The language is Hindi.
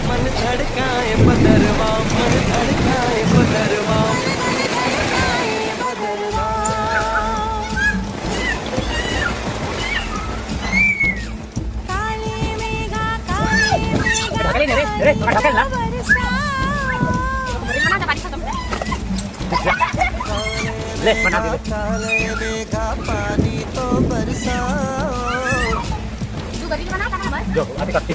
मन धड़काए बदरवा, मन धड़काए बदरवा। ले बना दे काले मेघा पानी तो बरसाओ। जो अभी करते